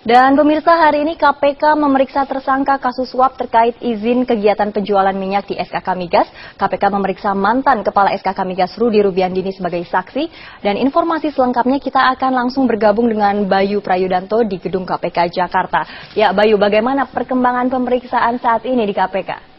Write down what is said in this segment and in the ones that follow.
Dan pemirsa, hari ini KPK memeriksa tersangka kasus suap terkait izin kegiatan penjualan minyak di SKK Migas. KPK memeriksa mantan Kepala SKK Migas Rudy Rubiandini sebagai saksi. Dan informasi selengkapnya kita akan langsung bergabung dengan Bayu Prayudanto di Gedung KPK Jakarta. Ya Bayu, bagaimana perkembangan pemeriksaan saat ini di KPK?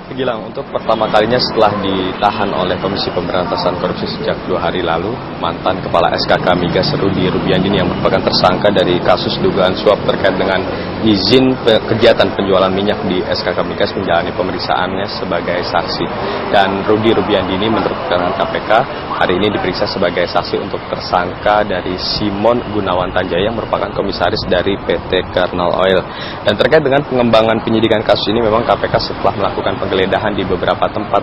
Gilang, untuk pertama kalinya setelah ditahan oleh Komisi Pemberantasan Korupsi sejak 2 hari lalu, mantan Kepala SKK Migas Rudy Rubiandini yang merupakan tersangka dari kasus dugaan suap terkait dengan izin kegiatan penjualan minyak di SKK Migas menjalani pemeriksaannya sebagai saksi. Dan Rudy Rubiandini menurut keterangan KPK hari ini diperiksa sebagai saksi untuk tersangka dari Simon Gunawan Tanjaya yang merupakan komisaris dari PT Kernel Oil. Dan terkait dengan pengembangan penyidikan kasus ini memang KPK setelah melakukan penggeledahan di beberapa tempat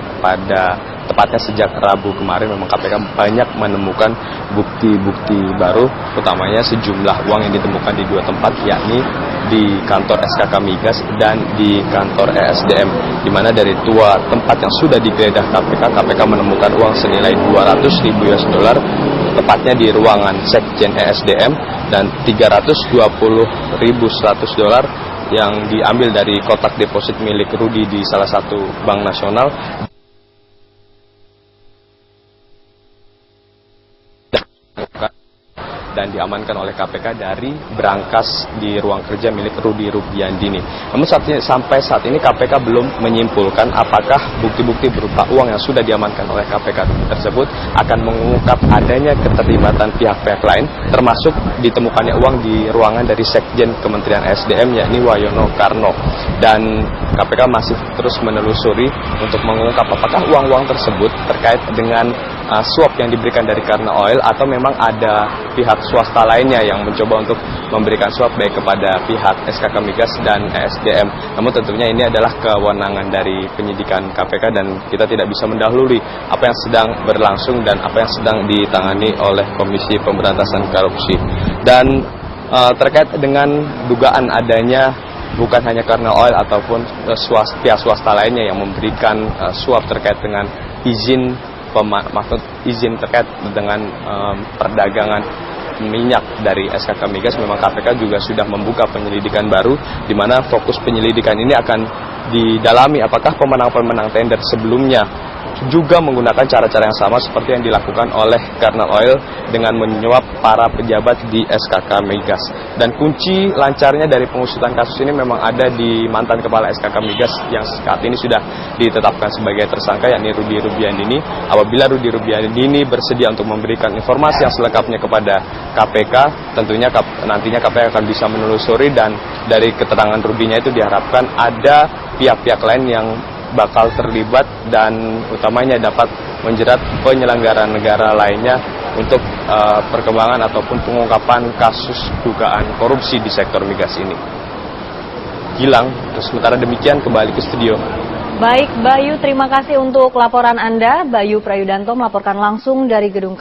tepatnya sejak Rabu kemarin memang KPK banyak menemukan bukti-bukti baru, utamanya sejumlah uang yang ditemukan di 2 tempat, yakni di kantor SKK Migas dan di kantor ESDM, di mana dari 2 tempat yang sudah digeledah KPK menemukan uang senilai 200.000 US dollar, tepatnya di ruangan Sekjen ESDM, dan 320.100 dolar yang diambil dari kotak deposit milik Rudy di salah satu bank nasional. Dan diamankan oleh KPK dari berangkas di ruang kerja milik Rudy Rubiandini. Namun sampai saat ini KPK belum menyimpulkan apakah bukti-bukti berupa uang yang sudah diamankan oleh KPK tersebut akan mengungkap adanya keterlibatan pihak-pihak lain, termasuk ditemukannya uang di ruangan dari Sekjen Kementerian SDM, yakni Wayono Karno. Dan KPK masih terus menelusuri untuk mengungkap apakah uang-uang tersebut terkait dengan suap yang diberikan dari Kernel Oil atau memang ada pihak swasta lainnya yang mencoba untuk memberikan suap baik kepada pihak SKK Migas dan ESDM. Namun tentunya ini adalah kewenangan dari penyidikan KPK dan kita tidak bisa mendahului apa yang sedang berlangsung dan apa yang sedang ditangani oleh Komisi Pemberantasan Korupsi. Dan terkait dengan dugaan adanya bukan hanya Kernel Oil ataupun pihak swasta lainnya yang memberikan suap terkait dengan izin terkait dengan perdagangan minyak dari SKK Migas, memang KPK juga sudah membuka penyelidikan baru, di mana fokus penyelidikan ini akan didalami apakah pemenang-pemenang tender sebelumnya juga menggunakan cara-cara yang sama seperti yang dilakukan oleh Kernel Oil dengan menyuap para pejabat di SKK Migas. Dan kunci lancarnya dari pengusutan kasus ini memang ada di mantan Kepala SKK Migas yang saat ini sudah ditetapkan sebagai tersangka, yakni Rudy Rubiandini. Apabila Rudy Rubiandini bersedia untuk memberikan informasi yang selengkapnya kepada KPK, tentunya nantinya KPK akan bisa menelusuri, dan dari keterangan Rudy-nya itu diharapkan ada pihak-pihak lain yang bakal terlibat dan utamanya dapat menjerat penyelenggara negara lainnya untuk perkembangan ataupun pengungkapan kasus dugaan korupsi di sektor migas ini. Gilang, sementara demikian kembali ke studio. Baik Bayu, terima kasih untuk laporan Anda. Bayu Prayudanto melaporkan langsung dari Gedung